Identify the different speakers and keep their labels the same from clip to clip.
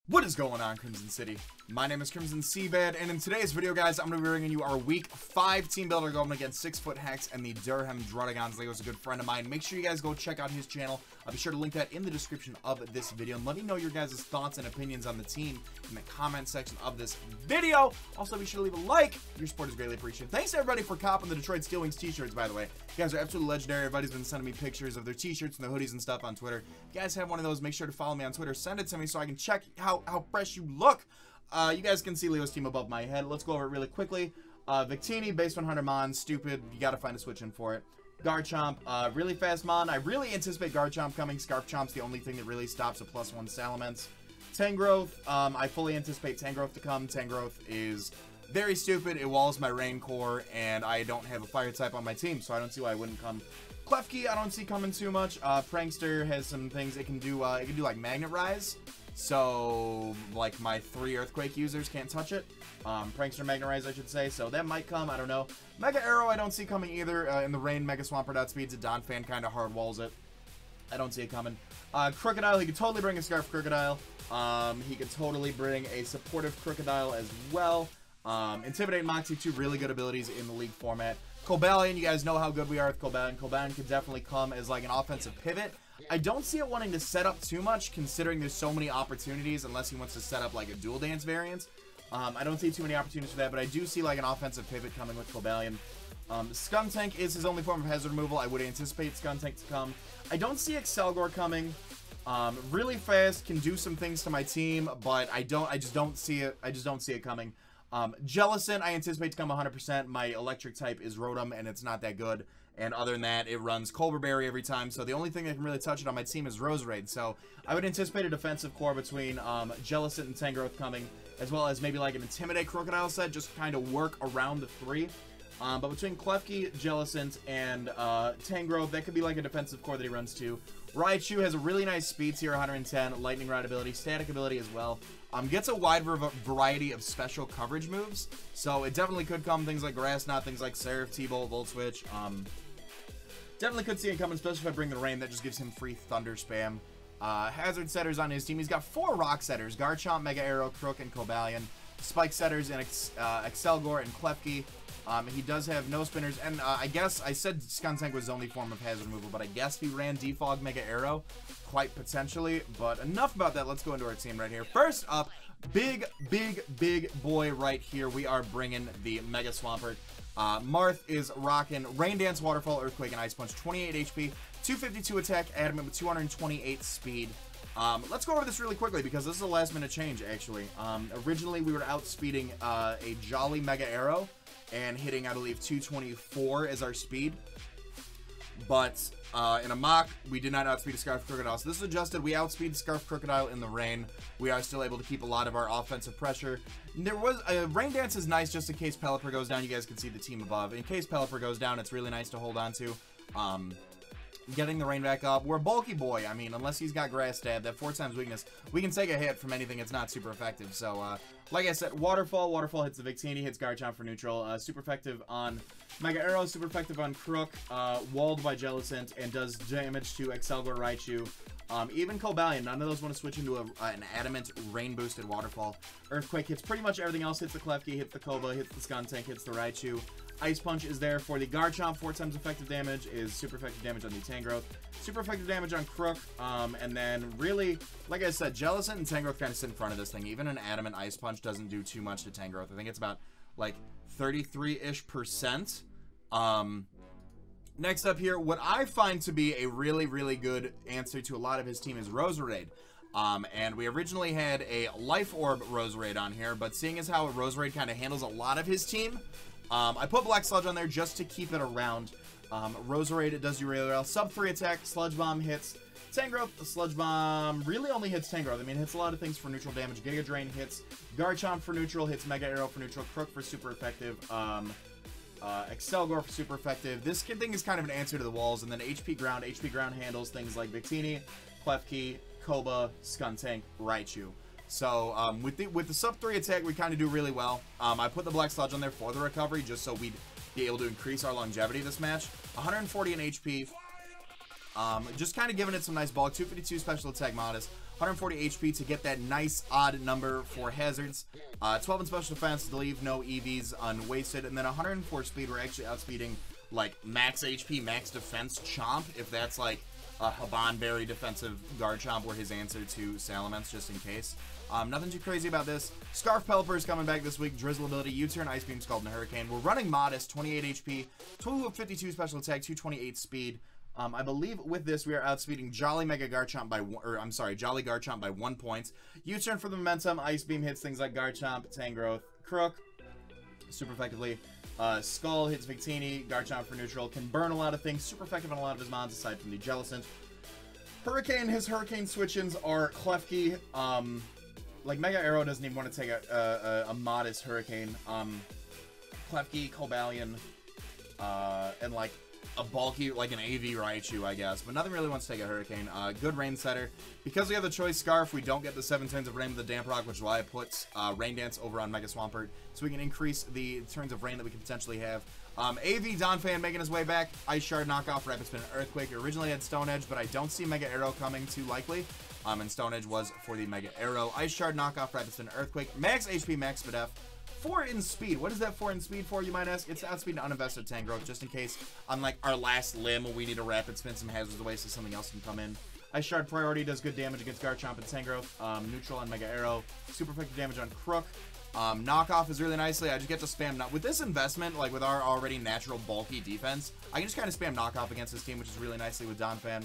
Speaker 1: What is going on, Crimson City? My name is Crimson CBAD, and in today's video, guys, I'm going to be bringing you our Week 5 Team Builder going against 6-Foot Hex and the Durham Druddigons. Lego's a good friend of mine. Make sure you guys go check out his channel. I'll be sure to link that in the description of this video. And let me know your guys' thoughts and opinions on the team in the comment section of this video. Also, be sure to leave a like. Your support is greatly appreciated. Thanks, everybody, for copping the Detroit Steel Wings t-shirts, by the way. You guys are absolutely legendary. Everybody's been sending me pictures of their t-shirts and their hoodies and stuff on Twitter. If you guys have one of those, make sure to follow me on Twitter. Send it to me so I can check how fresh you look. You guys can see Leo's team above my head. Let's go over it really quickly. Victini, base 100 Mon, stupid. You gotta find a switch in for it. Garchomp, really fast Mon. I really anticipate Garchomp coming. Scarf Chomp's the only thing that really stops a +1 Salamence. Tangrowth, I fully anticipate Tangrowth to come. Tangrowth is very stupid. It walls my Rain Core, and I don't have a fire type on my team, so I don't see why it wouldn't come. Klefki, I don't see coming too much. Prankster has some things it can do. It can do like Magnet Rise. So, like, my 3 Earthquake users can't touch it. Prankster Magnet Rise, I should say. So, that might come. I don't know. Mega Arrow, I don't see coming either. In the rain, Mega Swampert outspeeds it. Donphan kind of hard walls it. I don't see it coming. Crocodile, he could totally bring a Scarf Crocodile. He could totally bring a supportive Crocodile as well. Intimidate Moxie, 2 really good abilities in the League format. Cobalion, you guys know how good we are with Cobalion. Cobalion could definitely come as, like, an offensive pivot. I don't see it wanting to set up too much, considering there's so many opportunities, unless he wants to set up, like, a Dual Dance variant. I don't see too many opportunities for that, but I do see, like, an offensive pivot coming with Cobalion. Skuntank is his only form of hazard removal. I would anticipate Skuntank to come. I don't see Excelgor coming. Really fast, can do some things to my team, but I just don't see it. I just don't see it coming. Jellicent, I anticipate to come 100%. My electric type is Rotom, and it's not that good. And other than that, it runs Colbur Berry every time. So the only thing that can really touch it on my team is Roserade. So I would anticipate a defensive core between Jellicent and Tangrowth coming, as well as maybe like an Intimidate Crocodile set, just kind of work around the 3. But between Klefki, Jellicent, and Tangrowth, that could be like a defensive core that he runs too. Raichu has a really nice speed tier, 110, Lightning Rod ability, Static ability as well. Gets a wide variety of special coverage moves, so it definitely could come. Things like Grass Knot, things like Seraph, T-Bolt, Volt Switch. Definitely could see it coming, especially if I bring the rain. That just gives him free Thunder Spam. Hazard setters on his team. He's got 4 Rock setters: Garchomp, Mega Arrow, Crook, and Cobalion. Spike setters in Excelgor and Klefki. He does have no spinners, and I guess I said Skuntank was his only form of hazard removal, but I guess he ran Defog Mega Arrow, quite potentially. But enough about that. Let's go into our team right here. First up, big boy right here. We are bringing the Mega Swampert. Marth is rocking Rain Dance, Waterfall, Earthquake, and Ice Punch. 28 HP, 252 attack, Adamant with 228 speed. Let's go over this really quickly because this is a last minute change, actually. Originally, we were outspeeding a Jolly Mega Arrow and hitting, I believe, 224 as our speed. But in a mock, we did not outspeed a Scarf Crocodile. So this is adjusted. We outspeed Scarf Crocodile in the rain. We are still able to keep a lot of our offensive pressure. There was Rain Dance is nice just in case Pelipper goes down. You guys can see the team above. In case Pelipper goes down, it's really nice to hold on to. Getting the rain back up. We're a bulky boy. I mean, unless he's got Grass Stab, that 4 times weakness, we can take a hit from anything. It's not super effective. So, like I said, Waterfall. Waterfall hits the Victini, hits Garchomp for neutral. Super effective on Mega Arrow, super effective on Crook, walled by Jellicent, and does damage to Excelgor, Raichu. Even Cobalion, none of those want to switch into an Adamant rain-boosted Waterfall. Earthquake hits pretty much everything else. Hits the Klefki, hits the Koba, hits the Skuntank, hits the Raichu. Ice Punch is there for the Garchomp. 4 times effective damage is super effective damage on the Tangrowth. Super effective damage on Crook. And then really, like I said, Jellicent and Tangrowth kind of sit in front of this thing. Even an Adamant Ice Punch doesn't do too much to Tangrowth. I think it's about like 33-ish%. Next up here, what I find to be a really good answer to a lot of his team is Roserade. And we originally had a Life Orb Roserade on here, but seeing as how Roserade kind of handles a lot of his team, I put Black Sludge on there just to keep it around. Roserade, it does do really well. Sub 3 attack, Sludge Bomb hits Tangrowth. The Sludge Bomb really only hits Tangrowth. I mean, it hits a lot of things for neutral damage. Giga Drain hits Garchomp for neutral, hits Mega Arrow for neutral, Crook for super effective, Excelgor for super effective. This thing is kind of an answer to the walls, and then HP Ground. HP Ground handles things like Victini, Klefki, Koba, Skuntank, Raichu. So with the sub 3 attack, we kind of do really well. I put the Black Sludge on there for the recovery, just so we'd be able to increase our longevity this match. 140 in HP. Just kind of giving it some nice bulk. 252 special attack modest. 140 HP to get that nice odd number for hazards. 12 in special defense to leave no EVs unwasted. And then 104 speed, we're actually outspeeding like max HP, max defense Chomp, if that's like a Habanberry defensive guard Chomp or his answer to Salamence, just in case. Nothing too crazy about this. Scarf Pelipper is coming back this week. Drizzle ability, U-turn, Ice Beam, Scald, and Hurricane. We're running Modest, 28 HP, 252 special attack, 228 speed. I believe with this we are outspeeding Jolly Mega Garchomp by Jolly Garchomp by 1 point. U-turn for the momentum. Ice Beam hits things like Garchomp, Tangrowth, Crook super effectively. Skull hits Victini. Garchomp for neutral. Can burn a lot of things. Super effective on a lot of his mons aside from the Jellicent. Hurricane, his Hurricane switch-ins are Klefki. Like Mega Arrow doesn't even want to take a modest Hurricane. Klefki, Cobalion, and like a bulky, like an AV Raichu, I guess. But nothing really wants to take a Hurricane. Good Rain Setter. Because we have the Choice Scarf, we don't get the 7 turns of rain with the Damp Rock, which is why I put Rain Dance over on Mega Swampert, so we can increase the turns of rain that we can potentially have. AV Donphan making his way back. Ice Shard knockoff, Rapid Spin, Earthquake. Originally had Stone Edge, but I don't see Mega Arrow coming too likely. And Stone Edge was for the Mega Arrow. Ice Shard knockoff, Rapid Spin, Earthquake. Max HP, Max Speed F. 4 in speed. What is that 4 in speed for, you might ask? It's outspeed and uninvested Tangrowth, just in case on like our last limb we need to rapid spin some hazards away so something else can come in. Ice Shard priority does good damage against Garchomp and Tangrowth. Neutral on Mega Arrow. Super effective damage on Crook. Knockoff is really nicely. I just get to spam with this investment, like with our already natural bulky defense. I can just kind of spam knockoff against this team, which is really nicely with Donphan.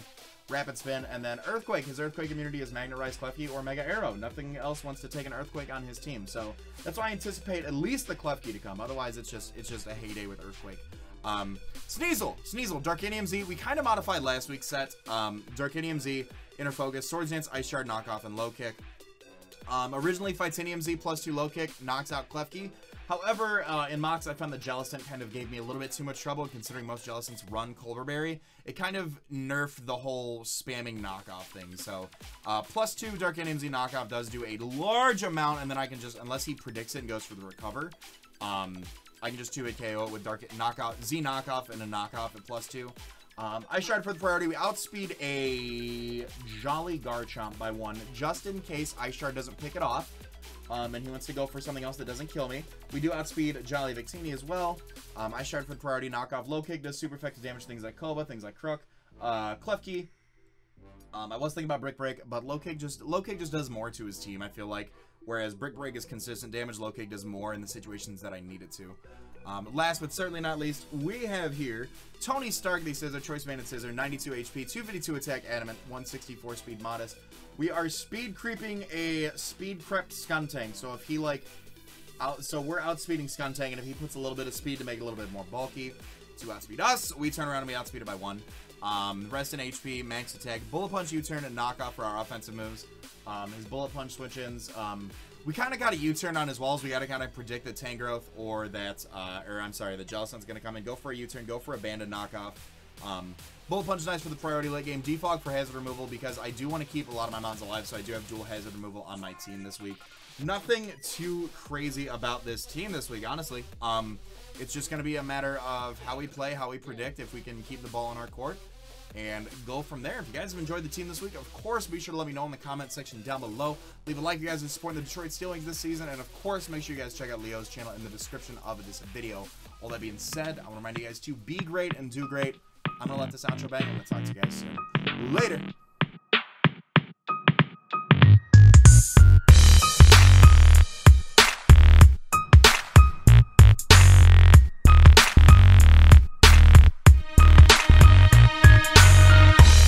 Speaker 1: Rapid Spin, and then Earthquake. His Earthquake immunity is Magnet Rise, Klefki, or Mega Arrow. Nothing else wants to take an Earthquake on his team, so that's why I anticipate at least the Klefki to come. Otherwise, it's just a heyday with Earthquake. Sneasel, Darkinium Z. We kind of modified last week's set. Darkinium Z, Inner Focus, Swords Dance, Ice Shard, Knockoff, and Low Kick. Originally, Fightinium Z +2 Low Kick knocks out Klefki. However, in Mox, I found the Jellicent kind of gave me a little bit too much trouble, considering most Jellicents run Colberberry. It kind of nerfed the whole spamming knockoff thing. So, +2 Darkinium Z knockoff does do a large amount, and then I can just, unless he predicts it and goes for the recover, I can just 2-hit KO it with Z knockoff and a knockoff at +2. Ice Shard for the priority. We outspeed a Jolly Garchomp by 1, just in case Ice Shard doesn't pick it off. And he wants to go for something else that doesn't kill me. We do outspeed Jolly Victini as well. Ice Shard for the priority. Knockoff. Low Kick does super effective damage to things like Koba, things like Crook. Klefki. I was thinking about Brick Break, but Low Kick just does more to his team, I feel like. Whereas Brick Break is consistent damage, Low Kick does more in the situations that I need it to. Last but certainly not least, we have here Tony Stark, the Scissor, Choice Banded Scissor, 92 HP, 252 attack, Adamant, 164 speed, Modest. We are speed creeping a speed prepped Skuntank, so if he like, so we're outspeeding Skuntank, and if he puts a little bit of speed to make it a little bit more bulky to outspeed us, we turn around and we outspeed it by 1. Rest in HP, max attack, Bullet Punch, U-turn, and knockoff for our offensive moves. His Bullet Punch switch-ins, we kind of got a U-turn on his walls. We got to kind of predict that Tangrowth or that, the Jellicent's going to come in. Go for a U-turn. Go for a Banded knockoff. Bullet Punch is nice for the priority late game. Defog for hazard removal because I do want to keep a lot of my mons alive, so I do have dual hazard removal on my team this week. Nothing too crazy about this team this week, honestly. It's just going to be a matter of how we play, how we predict, if we can keep the ball in our court, and go from there. If you guys have enjoyed the team this week, of course, be sure to let me know in the comment section down below. Leave a like if you guys are supporting the Detroit Steel Wings this season, and of course, make sure you guys check out Leo's channel in the description of this video. All that being said, I want to remind you guys to be great and do great. I'm going to let this outro bang, and I'm going to talk to you guys soon. Later!